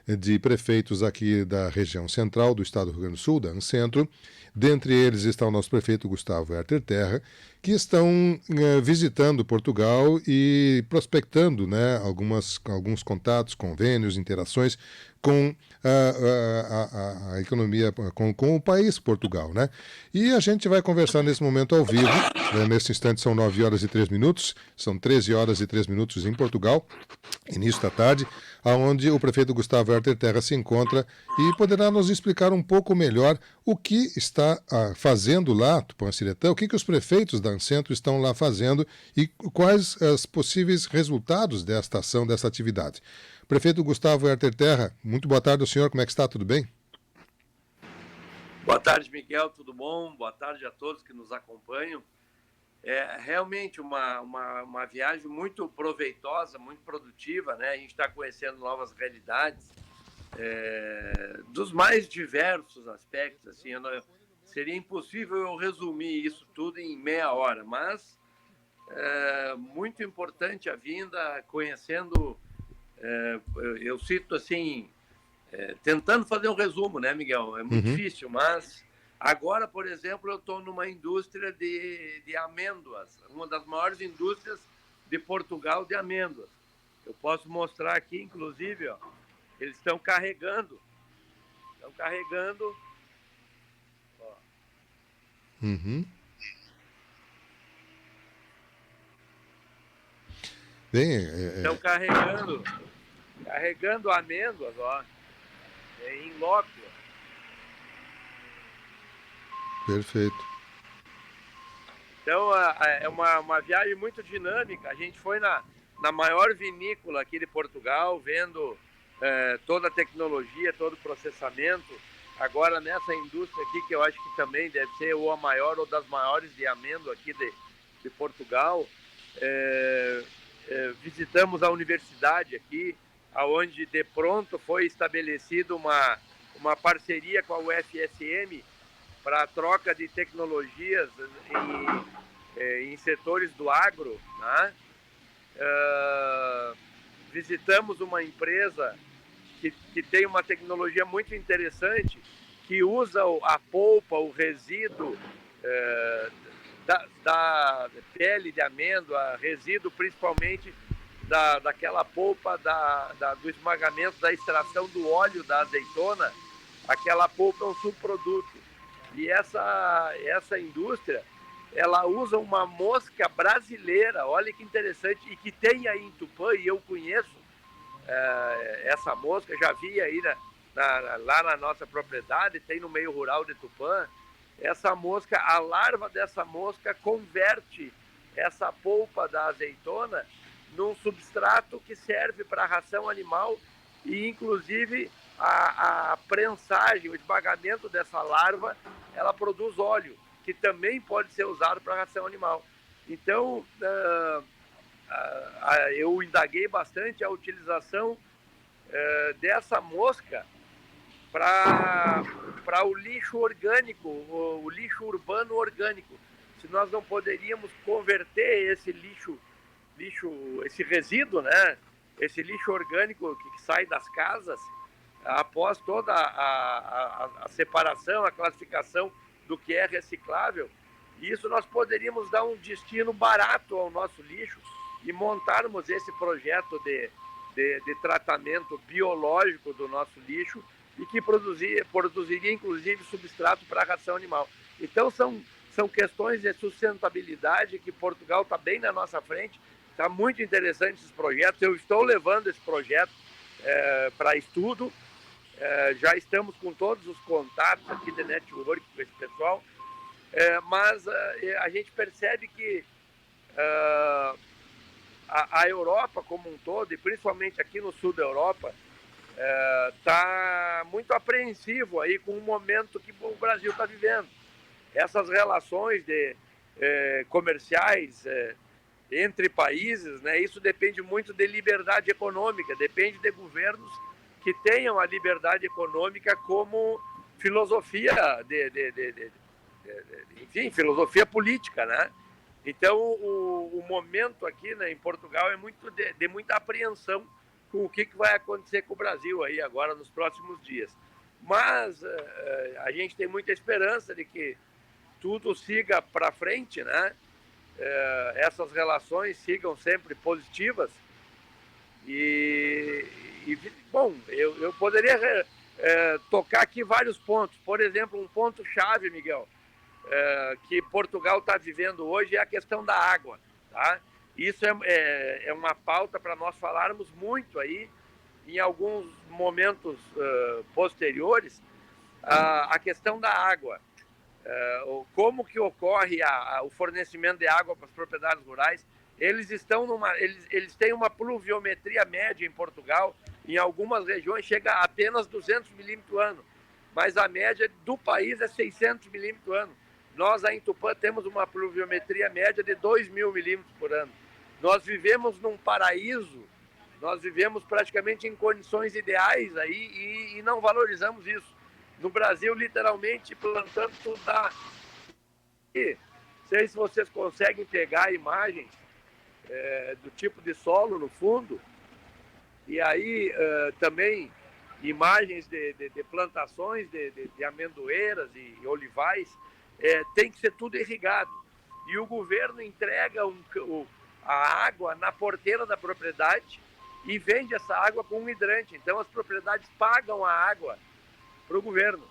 de prefeitos aqui da região central do estado do Rio Grande do Sul, da Ancentro. Dentre eles está o nosso prefeito Gustavo Herter Terra, que estão visitando Portugal e prospectando, né, alguns contatos, convênios, interações com a economia, com o país Portugal, né? E a gente vai conversar nesse momento ao vivo. Nesse instante são 9 horas e 3 minutos, são 13 horas e 3 minutos em Portugal, início da tarde, onde o prefeito Gustavo Herter Terra se encontra e poderá nos explicar um pouco melhor o que está fazendo lá, Tupã-Ciretã, o que os prefeitos da Ancentro estão lá fazendo e quais os possíveis resultados desta ação, dessa atividade. Prefeito Gustavo Herter Terra, muito boa tarde ao senhor, como é que está? Tudo bem? Boa tarde, Miguel, tudo bom? Boa tarde a todos que nos acompanham. É realmente uma viagem muito proveitosa, muito produtiva, né? A gente está conhecendo novas realidades, dos mais diversos aspectos. Assim, seria impossível eu resumir isso tudo em meia hora, mas muito importante a vinda, conhecendo, eu cito assim, tentando fazer um resumo, né, Miguel? É muito difícil, mas agora, por exemplo, eu estou numa indústria de amêndoas, uma das maiores indústrias de Portugal de amêndoas. Eu posso mostrar aqui, inclusive, ó, eles estão carregando. Ó. Estão carregando amêndoas, ó, em loco. Perfeito. Então, é uma viagem muito dinâmica. A gente foi na maior vinícola aqui de Portugal, vendo toda a tecnologia, todo o processamento. Agora, nessa indústria aqui, que eu acho que também deve ser ou a maior ou das maiores de amêndoa aqui de Portugal, visitamos a universidade aqui, onde de pronto foi estabelecida uma parceria com a UFSM para a troca de tecnologias em setores do agro, né? Visitamos uma empresa que tem uma tecnologia muito interessante, que usa a polpa, o resíduo da pele de amêndoa, resíduo principalmente daquela polpa do esmagamento, da extração do óleo da azeitona. Aquela polpa é um subproduto. E essa indústria, ela usa uma mosca brasileira, olha que interessante, e que tem aí em Tupã, e eu conheço essa mosca, já vi aí lá na nossa propriedade, tem no meio rural de Tupã. Essa mosca, a larva dessa mosca converte essa polpa da azeitona num substrato que serve para ração animal e, inclusive, a prensagem, o esmagamento dessa larva, ela produz óleo, que também pode ser usado para ração animal. Então, eu indaguei bastante a utilização dessa mosca para o lixo orgânico, o lixo urbano orgânico. Se nós não poderíamos converter esse lixo, esse resíduo, né? Esse lixo orgânico que sai das casas, após toda a separação, a classificação do que é reciclável, isso nós poderíamos dar um destino barato ao nosso lixo e montarmos esse projeto de tratamento biológico do nosso lixo e que produziria inclusive substrato para a ração animal. Então são questões de sustentabilidade que Portugal está bem na nossa frente. Está muito interessante esses projetos. Eu estou levando esse projeto para estudo. Já estamos com todos os contatos aqui de network com esse pessoal. Mas a gente percebe que a Europa como um todo, e principalmente aqui no sul da Europa, está muito apreensivo aí com o momento que o Brasil está vivendo. Essas relações comerciais entre países, né, isso depende muito de liberdade econômica, depende de governos que tenham a liberdade econômica como filosofia enfim, filosofia política, né? Então, o momento aqui, né, em Portugal é muito de muita apreensão com o que vai acontecer com o Brasil aí agora nos próximos dias. Mas a gente tem muita esperança de que tudo siga para frente, né? Essas relações sigam sempre positivas. Bom, eu poderia tocar aqui vários pontos. Por exemplo, um ponto-chave, Miguel, que Portugal está vivendo hoje é a questão da água. Tá? Isso é uma pauta para nós falarmos muito aí, em alguns momentos posteriores, a questão da água. Como que ocorre o fornecimento de água para as propriedades rurais. Eles têm uma pluviometria média em Portugal, em algumas regiões chega a apenas 200 milímetros ano, mas a média do país é 600 milímetros ano. Nós, aí em Tupã, temos uma pluviometria média de 2.000 milímetros por ano. Nós vivemos num paraíso, nós vivemos praticamente em condições ideais aí e não valorizamos isso. No Brasil, literalmente, plantando tudo dá. Não sei se vocês conseguem pegar imagens do tipo de solo no fundo, e aí também imagens de plantações de amendoeiras e olivais, tem que ser tudo irrigado. E o governo entrega a água na porteira da propriedade e vende essa água com um hidrante. Então as propriedades pagam a água para o governo.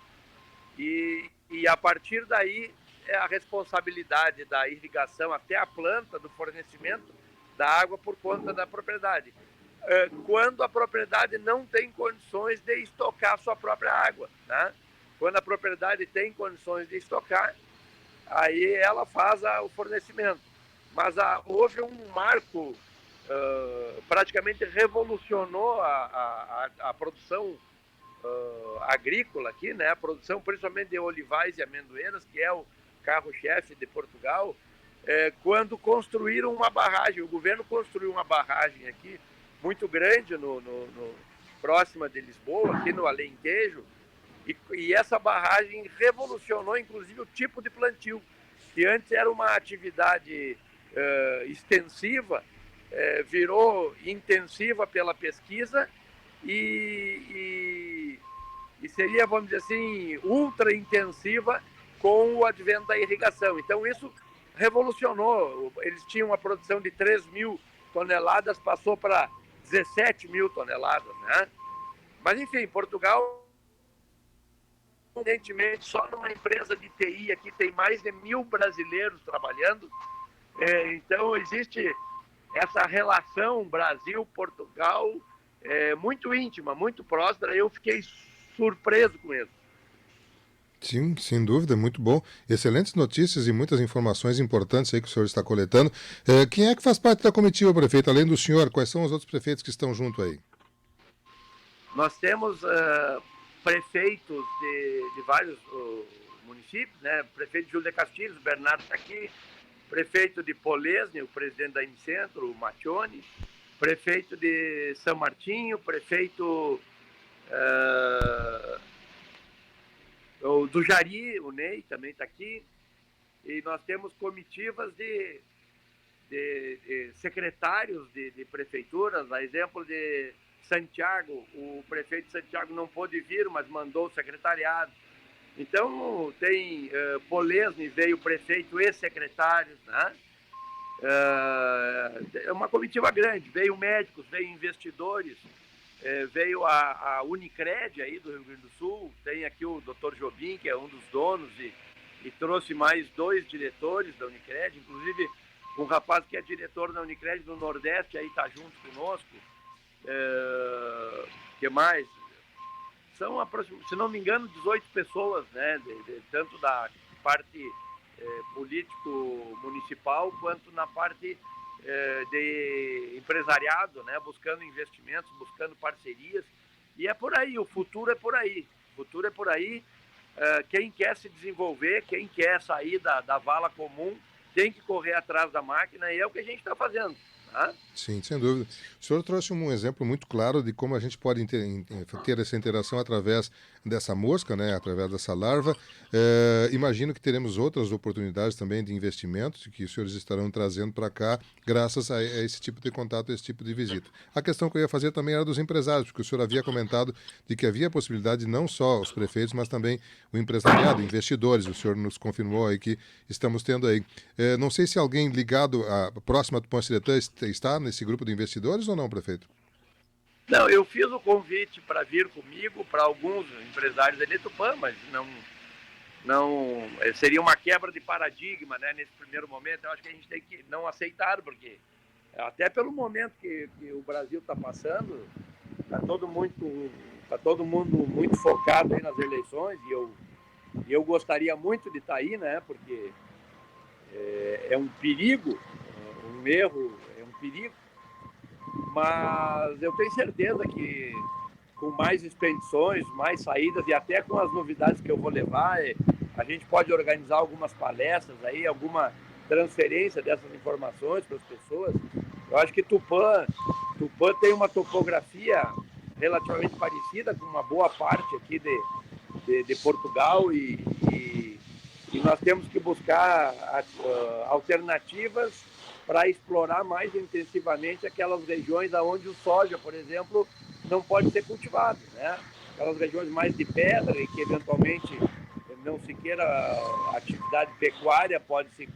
E a partir daí a responsabilidade da irrigação até a planta, do fornecimento da água por conta da propriedade. Quando a propriedade não tem condições de estocar sua própria água, né? Quando a propriedade tem condições de estocar, aí ela faz o fornecimento. Mas houve um marco, praticamente revolucionou a produção agrícola aqui, né? A produção principalmente de olivais e amendoeiras, que é o carro-chefe de Portugal, quando construíram uma barragem. O governo construiu uma barragem aqui muito grande próxima de Lisboa, aqui no Alentejo, e essa barragem revolucionou inclusive o tipo de plantio, que antes era uma atividade extensiva, virou intensiva pela pesquisa e seria, vamos dizer assim, ultra intensiva com o advento da irrigação. Então isso revolucionou. Eles tinham uma produção de 3.000 toneladas, passou para 17.000 toneladas, né? Mas enfim, Portugal, evidentemente, só numa empresa de TI aqui tem mais de 1.000 brasileiros trabalhando. Então existe essa relação Brasil-Portugal muito íntima, muito próxima. Eu fiquei surpreso com isso. Sim, sem dúvida, muito bom. Excelentes notícias e muitas informações importantes aí que o senhor está coletando. Quem é que faz parte da comitiva, prefeito? Além do senhor, quais são os outros prefeitos que estão junto aí? Nós temos prefeitos de vários municípios, né? Prefeito de Júlio de Castilhos, o Bernardo está aqui. Prefeito de Polesne, o presidente da Incentro, o Matione. Prefeito de São Martinho, prefeito do Jari, o Ney também está aqui. E nós temos comitivas de secretários de prefeituras, a exemplo de Santiago. O prefeito de Santiago não pôde vir, mas mandou o secretariado. Então, tem Polesne, veio prefeito e secretários, né? É uma comitiva grande, veio médicos, veio investidores, veio a Unicred aí do Rio Grande do Sul, tem aqui o Dr. Jobim, que é um dos donos, e trouxe mais 2 diretores da Unicred, inclusive um rapaz que é diretor da Unicred do Nordeste, aí está junto conosco. Que mais? São, se não me engano, 18 pessoas, né, tanto da parte político-municipal quanto na parte de empresariado, né, buscando investimentos, buscando parcerias. E é por aí, o futuro é por aí. O futuro é por aí. Quem quer se desenvolver, quem quer sair da vala comum, tem que correr atrás da máquina, e é o que a gente está fazendo. Tá? Sim, sem dúvida. O senhor trouxe um exemplo muito claro de como a gente pode ter essa interação através dessa mosca, né, através dessa larva. Imagino que teremos outras oportunidades também de investimentos que os senhores estarão trazendo para cá, graças a esse tipo de contato, a esse tipo de visita. A questão que eu ia fazer também era dos empresários, porque o senhor havia comentado de que havia a possibilidade não só os prefeitos, mas também o empresariado, investidores. O senhor nos confirmou aí que estamos tendo aí. Não sei se alguém ligado próximo à Tupã Ciretã está nesse grupo de investidores ou não, prefeito? Não, eu fiz o convite para vir comigo para alguns empresários ali de Tupã, mas não seria uma quebra de paradigma, né? Nesse primeiro momento, eu acho que a gente tem que não aceitar, porque até pelo momento que o Brasil está passando, tá todo mundo muito focado aí nas eleições e eu gostaria muito de estar aí, né? Porque é um perigo, um erro, é um perigo. Mas eu tenho certeza que com mais expedições, mais saídas e até com as novidades que eu vou levar, a gente pode organizar algumas palestras aí, alguma transferência dessas informações para as pessoas. Eu acho que Tupã tem uma topografia relativamente parecida com uma boa parte aqui de Portugal e nós temos que buscar alternativas para explorar mais intensivamente aquelas regiões onde o soja, por exemplo, não pode ser cultivado, né? Aquelas regiões mais de pedra e que eventualmente não se queira atividade pecuária, pode-se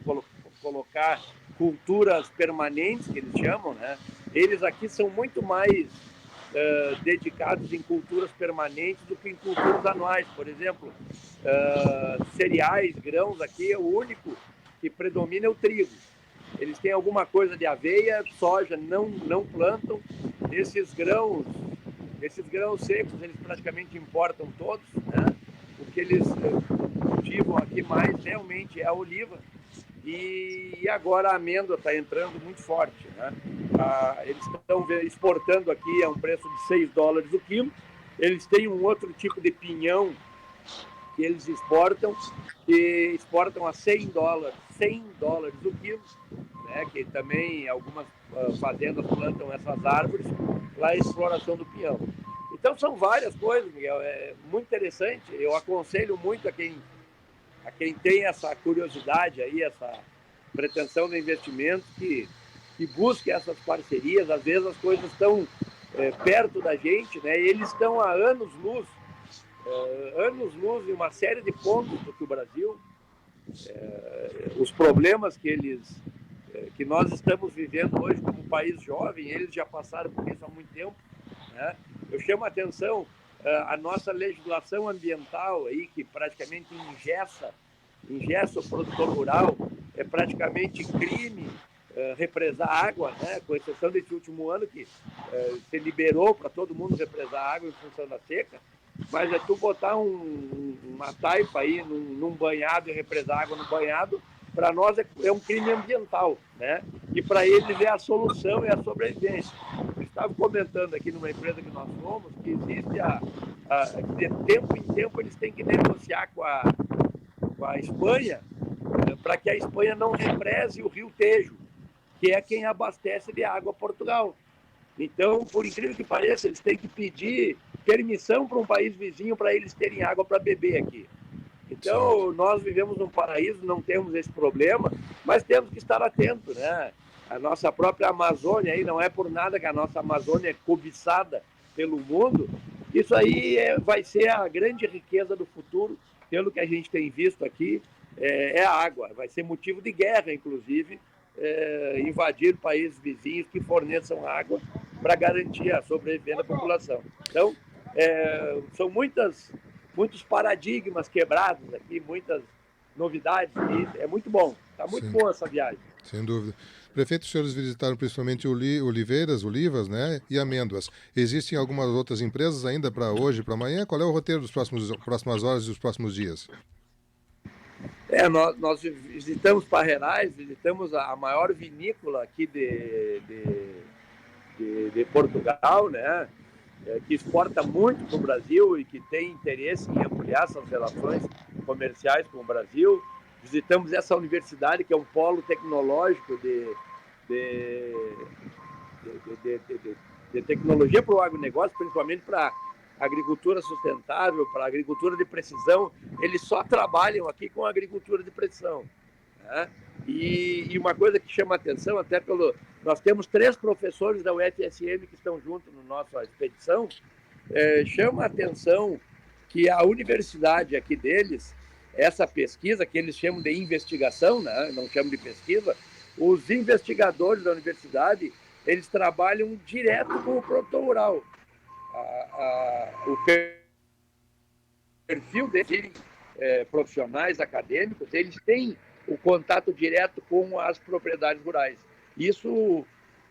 colocar culturas permanentes, que eles chamam, né? Eles aqui são muito mais dedicados em culturas permanentes do que em culturas anuais. Por exemplo, cereais, grãos, aqui é o único que predomina é o trigo. Eles têm alguma coisa de aveia, soja não plantam. Esses grãos secos, eles praticamente importam todos, né? O que eles cultivam aqui mais realmente é a oliva. E agora a amêndoa está entrando muito forte, né? Eles estão exportando aqui a um preço de $6 o quilo. Eles têm um outro tipo de pinhão que eles exportam, que exportam a $100 o quilo, né? Que também algumas fazendas plantam essas árvores para a exploração do pinhão. Então são várias coisas, Miguel, é muito interessante. Eu aconselho muito a quem tem essa curiosidade aí, essa pretensão de investimento, que busque essas parcerias. Às vezes as coisas estão perto da gente, né? E eles estão há anos-luz em uma série de pontos do que o Brasil. Os problemas que nós estamos vivendo hoje como país jovem, eles já passaram por isso há muito tempo, né? Eu chamo a atenção a nossa legislação ambiental aí, que praticamente engessa o produtor rural, é praticamente crime represar água, né? Com exceção desse último ano que se liberou para todo mundo represar água em função da seca, mas é tu botar uma taipa aí num banhado e represar água no banhado, para nós é um crime ambiental, né? E para eles é a solução, é a sobrevivência. Eu estava comentando aqui numa empresa que nós fomos, que existe de tempo em tempo eles têm que negociar com a Espanha para que a Espanha não represe o rio Tejo, que é quem abastece de água a Portugal. Então, por incrível que pareça, eles têm que pedir permissão para um país vizinho para eles terem água para beber aqui. Então, nós vivemos num paraíso, não temos esse problema, mas temos que estar atentos, né? A nossa própria Amazônia, aí não é por nada que a nossa Amazônia é cobiçada pelo mundo. Isso aí vai ser a grande riqueza do futuro, pelo que a gente tem visto aqui, é a água. Vai ser motivo de guerra, inclusive, invadir países vizinhos que forneçam água para garantir a sobrevivência da população. Então, são muitos paradigmas quebrados aqui, muitas novidades, e é muito bom. Está muito boa essa viagem. Sem dúvida. Prefeito, os senhores visitaram principalmente olivas, né, e amêndoas. Existem algumas outras empresas ainda para hoje, para amanhã? Qual é o roteiro das próximas horas e dos próximos dias? Nós visitamos Parreirais, visitamos a maior vinícola aqui de Portugal, né? Que exporta muito para o Brasil e que tem interesse em ampliar essas relações comerciais com o Brasil. Visitamos essa universidade, que é um polo tecnológico de tecnologia para o agronegócio, principalmente para a agricultura sustentável, para a agricultura de precisão, eles só trabalham aqui com a agricultura de precisão. Né? E uma coisa que chama a atenção, até pelo... Nós temos 3 professores da UFSM que estão juntos na nossa expedição, chama a atenção que a universidade aqui deles, essa pesquisa que eles chamam de investigação, né? Não chamam de pesquisa, os investigadores da universidade, eles trabalham direto com o produtor rural. O perfil desses profissionais acadêmicos, eles têm o contato direto com as propriedades rurais. Isso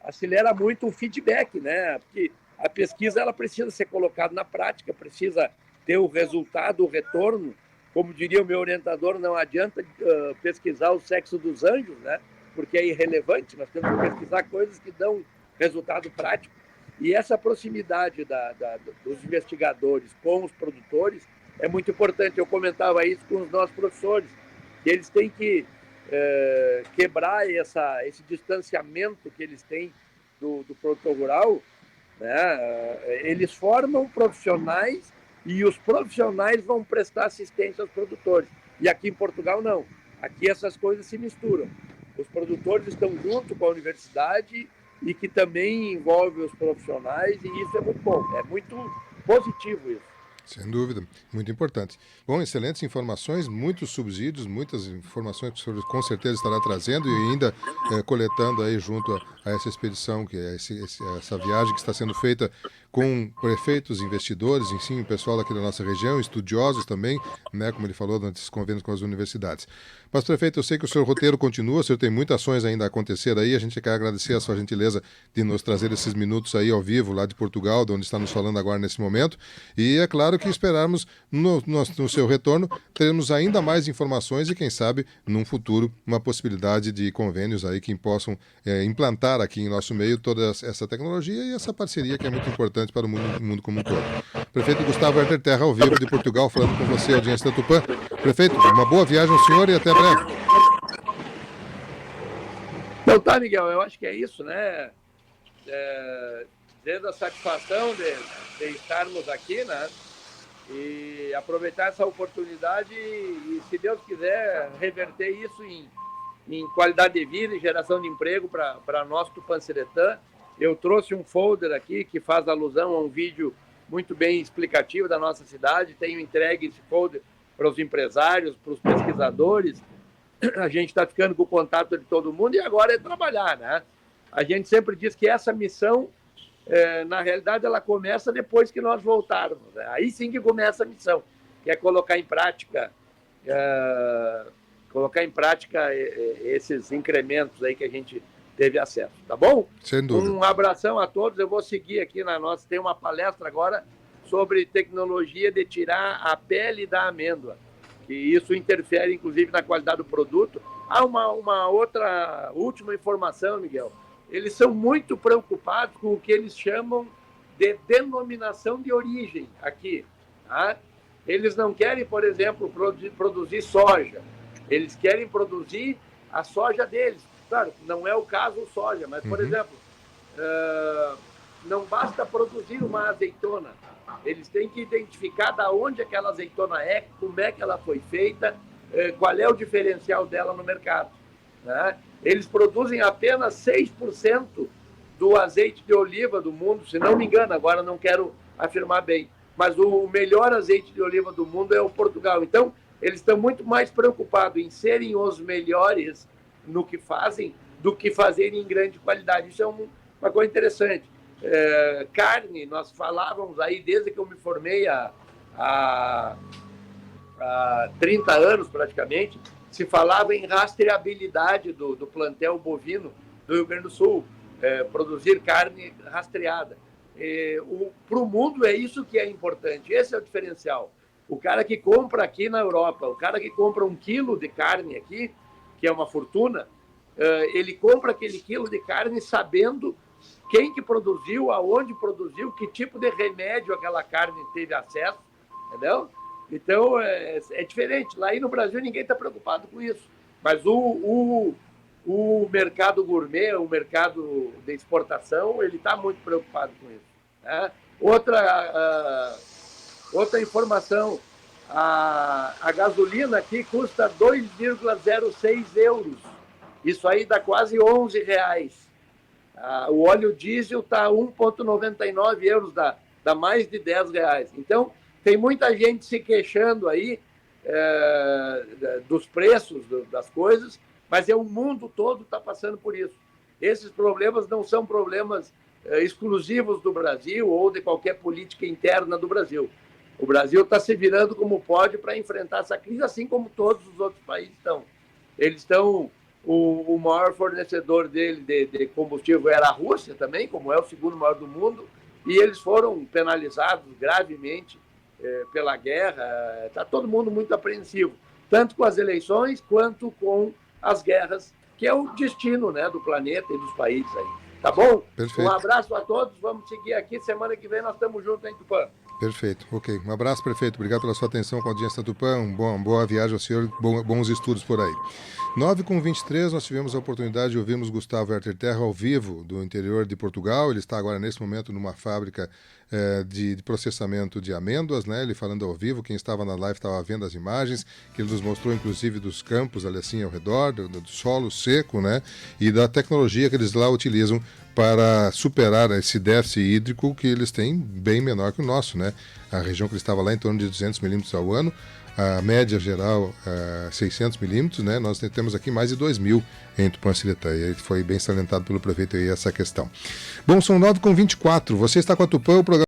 acelera muito o feedback, né? Porque a pesquisa ela precisa ser colocada na prática, precisa ter o resultado, o retorno. Como diria o meu orientador, não adianta pesquisar o sexo dos anjos, né? Porque é irrelevante, nós temos que pesquisar coisas que dão resultado prático. E essa proximidade dos investigadores com os produtores é muito importante. Eu comentava isso com os nossos professores, que eles têm que quebrar esse distanciamento que eles têm do produtor rural, né? Eles formam profissionais e os profissionais vão prestar assistência aos produtores. E aqui em Portugal, não. Aqui essas coisas se misturam. Os produtores estão junto com a universidade e que também envolve os profissionais, e isso é muito bom, é muito positivo isso. Sem dúvida, muito importante. Bom, excelentes informações, muitos subsídios, muitas informações que o senhor com certeza estará trazendo e ainda coletando aí junto a essa expedição, que é essa viagem que está sendo feita com prefeitos, investidores, enfim, o pessoal aqui da nossa região, estudiosos também, né, como ele falou, nesses convênios com as universidades. Mas, prefeito, eu sei que o seu roteiro continua, o senhor tem muitas ações ainda a acontecer aí, a gente quer agradecer a sua gentileza de nos trazer esses minutos aí ao vivo, lá de Portugal, de onde está nos falando agora nesse momento, e é claro que esperarmos no seu retorno, teremos ainda mais informações e, quem sabe, num futuro, uma possibilidade de convênios aí que possam implantar aqui em nosso meio toda essa tecnologia e essa parceria que é muito importante para o mundo como um todo. Prefeito Gustavo Herter Terra, ao vivo de Portugal, falando com você, audiência da Tupã. Prefeito, uma boa viagem ao senhor e até breve. Então tá, Miguel, eu acho que é isso, né? Desde a satisfação de estarmos aqui, né? E aproveitar essa oportunidade e, se Deus quiser, reverter isso em qualidade de vida e geração de emprego para nós Tupanciretã. Eu trouxe um folder aqui que faz alusão a um vídeo muito bem explicativo da nossa cidade. Tenho entregue esse folder para os empresários, para os pesquisadores. A gente está ficando com o contato de todo mundo e agora é trabalhar, né? A gente sempre diz que essa missão, na realidade, ela começa depois que nós voltarmos, né? Aí sim que começa a missão, que é colocar em prática esses incrementos aí que a gente teve acesso, tá bom? Sem dúvida. Um abração a todos. Eu vou seguir aqui na nossa, tem uma palestra agora sobre tecnologia de tirar a pele da amêndoa, que isso interfere, inclusive, na qualidade do produto. Há uma outra última informação, Miguel. Eles são muito preocupados com o que eles chamam de denominação de origem aqui. Tá? Eles não querem, por exemplo, produzir soja. Eles querem produzir a soja deles. Claro, não é o caso soja, mas, por exemplo, não basta produzir uma azeitona. Eles têm que identificar de onde aquela azeitona é, como é que ela foi feita, qual é o diferencial dela no mercado. Né? Eles produzem apenas 6% do azeite de oliva do mundo, se não me engano, agora não quero afirmar bem, mas o melhor azeite de oliva do mundo é o Portugal. Então, eles estão muito mais preocupados em serem os melhores no que fazem do que fazerem em grande qualidade. Isso é uma coisa interessante. Carne, nós falávamos aí desde que eu me formei há 30 anos praticamente, se falava em rastreabilidade do plantel bovino do Rio Grande do Sul, produzir carne rastreada. Para o mundo é isso que é importante, esse é o diferencial. O cara que compra aqui na Europa, o cara que compra 1 quilo de carne aqui, que é uma fortuna, ele compra aquele quilo de carne sabendo quem que produziu, aonde produziu, que tipo de remédio aquela carne teve acesso, entendeu? Então, é diferente. Lá aí no Brasil ninguém está preocupado com isso. Mas o o mercado gourmet, o mercado de exportação, ele está muito preocupado com isso. Né? Outra informação, a gasolina aqui custa 2,06 euros. Isso aí dá quase 11 reais. O óleo diesel está 1,99 euros, dá mais de 10 reais. Então, tem muita gente se queixando aí dos preços das coisas, mas o mundo todo está passando por isso. Esses problemas não são problemas exclusivos do Brasil ou de qualquer política interna do Brasil. O Brasil está se virando como pode para enfrentar essa crise, assim como todos os outros países estão. Eles estão... O maior fornecedor dele de combustível era a Rússia também, como é o segundo maior do mundo, e eles foram penalizados gravemente pela guerra. Está todo mundo muito apreensivo, tanto com as eleições quanto com as guerras, que é o destino, né, do planeta e dos países aí. Tá bom? Perfeito. Um abraço a todos, vamos seguir aqui, semana que vem nós estamos juntos em Tupã. Perfeito, ok. Um abraço, prefeito. Obrigado pela sua atenção com a audiência da Tupã. Boa viagem ao senhor, bons estudos por aí. 9h23, nós tivemos a oportunidade de ouvirmos Gustavo Herter Terra ao vivo do interior de Portugal. Ele está agora, nesse momento, numa fábrica de processamento de amêndoas, né? Ele falando ao vivo, quem estava na live estava vendo as imagens, que ele nos mostrou, inclusive, dos campos ali assim ao redor, do solo seco, né? E da tecnologia que eles lá utilizam para superar esse déficit hídrico que eles têm bem menor que o nosso, né? A região que ele estava lá em torno de 200 milímetros ao ano, a média geral 600 milímetros, né? Nós temos aqui mais de 2.000 em Tupã-Siretã, e foi bem salientado pelo prefeito aí essa questão. Bom, são 9h24, você está com a Tupã, o programa